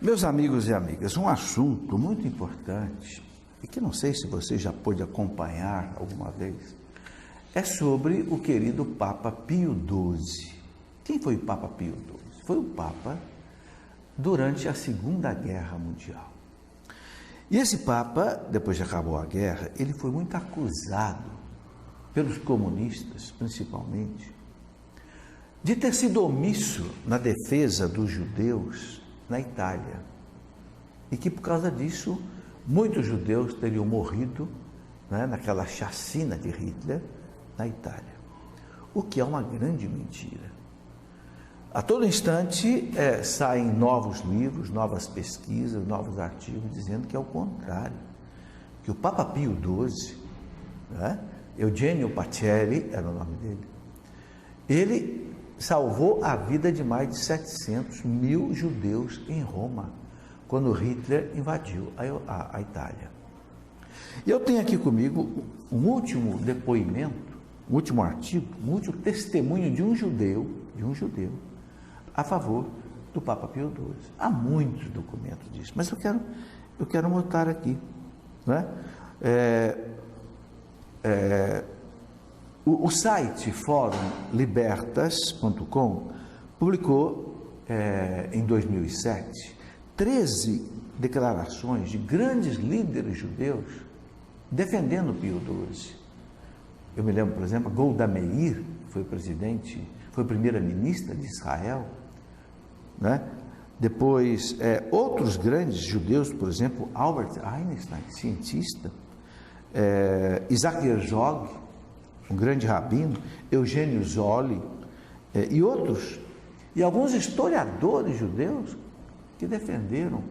Meus amigos e amigas, um assunto muito importante e que não sei se você já pôde acompanhar alguma vez, é sobre o querido Papa Pio XII. Quem foi o Papa Pio XII? Foi o Papa durante a Segunda Guerra Mundial. E esse Papa, depois que acabou a guerra, ele foi muito acusado pelos comunistas, principalmente, de ter sido omisso na defesa dos judeus na Itália, e que por causa disso muitos judeus teriam morrido, né, naquela chacina de Hitler na Itália, o que é uma grande mentira. A todo instante saem novos livros, novas pesquisas, novos artigos dizendo que é o contrário, que o Papa Pio XII, né, Eugenio Pacelli era o nome dele, ele salvou a vida de mais de 700 mil judeus em Roma, quando Hitler invadiu a Itália. E eu tenho aqui comigo um último depoimento, um último artigo, um último testemunho de um judeu a favor do Papa Pio XII. Há muitos documentos disso, mas eu quero mostrar aqui, né? O site forumlibertas.com publicou em 2007 13 declarações de grandes líderes judeus defendendo Pio XII. Eu me lembro, por exemplo, Golda Meir foi primeira-ministra de Israel, né? Depois, outros grandes judeus, por exemplo, Albert Einstein, cientista, Isaac Herzog, um grande rabino, Eugênio Zolli, e outros, e alguns historiadores judeus que defenderam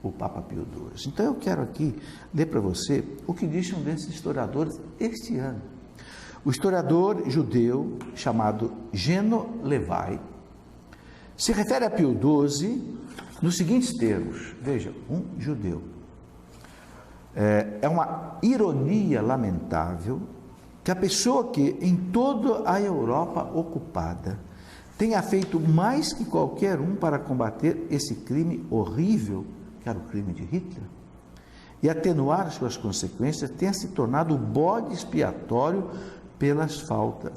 o Papa Pio XII. Então eu quero aqui ler para você o que diz um desses historiadores este ano. O historiador judeu chamado Geno Levi se refere a Pio XII nos seguintes termos. Veja, um judeu. É uma ironia lamentável que a pessoa que em toda a Europa ocupada tenha feito mais que qualquer um para combater esse crime horrível, que era o crime de Hitler, e atenuar suas consequências, tenha se tornado o bode expiatório pelas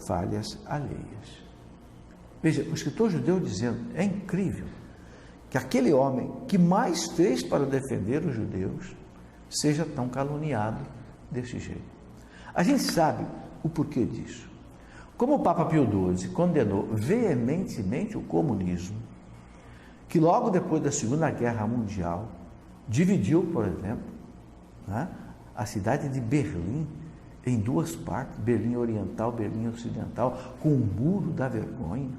falhas alheias. Veja, o escritor judeu dizendo, é incrível que aquele homem que mais fez para defender os judeus seja tão caluniado desse jeito. A gente sabe o porquê disso. Como o Papa Pio XII condenou veementemente o comunismo, que logo depois da Segunda Guerra Mundial dividiu, por exemplo, né, a cidade de Berlim em duas partes, Berlim Oriental, Berlim Ocidental, com o muro da vergonha,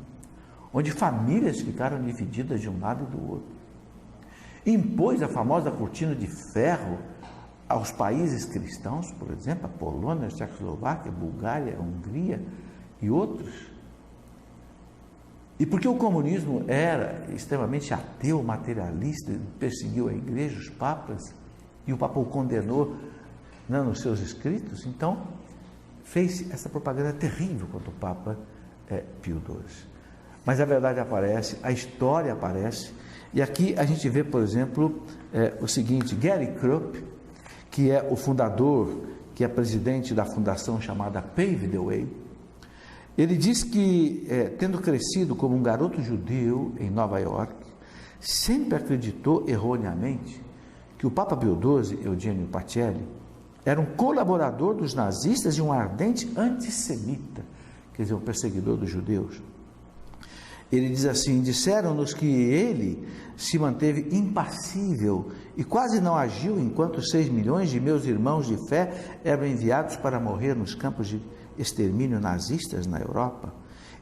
onde famílias ficaram divididas de um lado e do outro. Impôs a famosa cortina de ferro aos países cristãos, por exemplo, a Polônia, a Tchecoslováquia, a Bulgária, a Hungria e outros. E porque o comunismo era extremamente ateu, materialista, perseguiu a igreja, os papas, e o Papa o condenou, né, nos seus escritos, então fez essa propaganda terrível contra o Papa Pio XII. Mas a verdade aparece, a história aparece, e aqui a gente vê, por exemplo, o seguinte: Gary Krupp, que é o fundador, que é presidente da fundação chamada Pave the Way, ele diz que, tendo crescido como um garoto judeu em Nova York, sempre acreditou erroneamente que o Papa Pio XII, Eugenio Pacelli, era um colaborador dos nazistas e um ardente antissemita, quer dizer, um perseguidor dos judeus. Ele diz assim: disseram-nos que ele se manteve impassível e quase não agiu enquanto 6 milhões de meus irmãos de fé eram enviados para morrer nos campos de extermínio nazistas na Europa.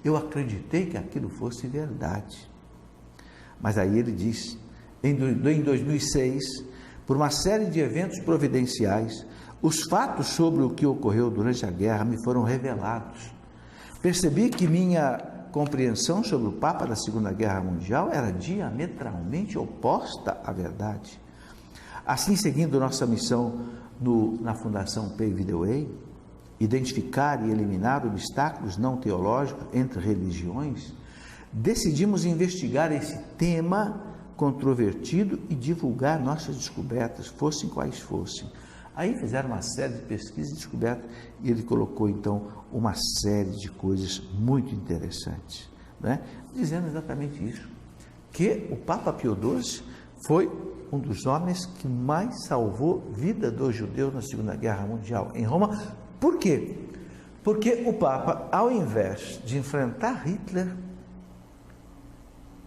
Eu acreditei que aquilo fosse verdade. Mas aí ele diz, em 2006, por uma série de eventos providenciais, os fatos sobre o que ocorreu durante a guerra me foram revelados. Percebi que minha compreensão sobre o Papa da Segunda Guerra Mundial era diametralmente oposta à verdade. Assim, seguindo nossa missão na Fundação Pave the Way, identificar e eliminar obstáculos não teológicos entre religiões, decidimos investigar esse tema controvertido e divulgar nossas descobertas, fossem quais fossem. Aí fizeram uma série de pesquisas e descobertas e ele colocou então uma série de coisas muito interessantes, né? Dizendo exatamente isso, que o Papa Pio XII foi um dos homens que mais salvou vida dos judeus na Segunda Guerra Mundial em Roma. Por quê? Porque o Papa, ao invés de enfrentar Hitler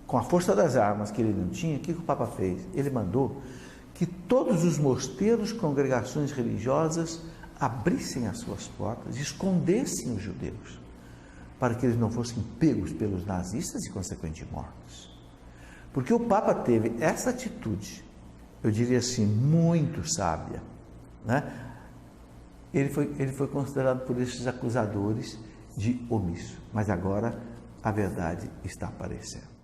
com a força das armas que ele não tinha, o que o Papa fez? Ele mandou que todos os mosteiros, congregações religiosas abrissem as suas portas, escondessem os judeus, para que eles não fossem pegos pelos nazistas e, consequentemente, mortos. Porque o Papa teve essa atitude, eu diria assim, muito sábia, né? Ele foi considerado por esses acusadores de omisso, mas agora a verdade está aparecendo.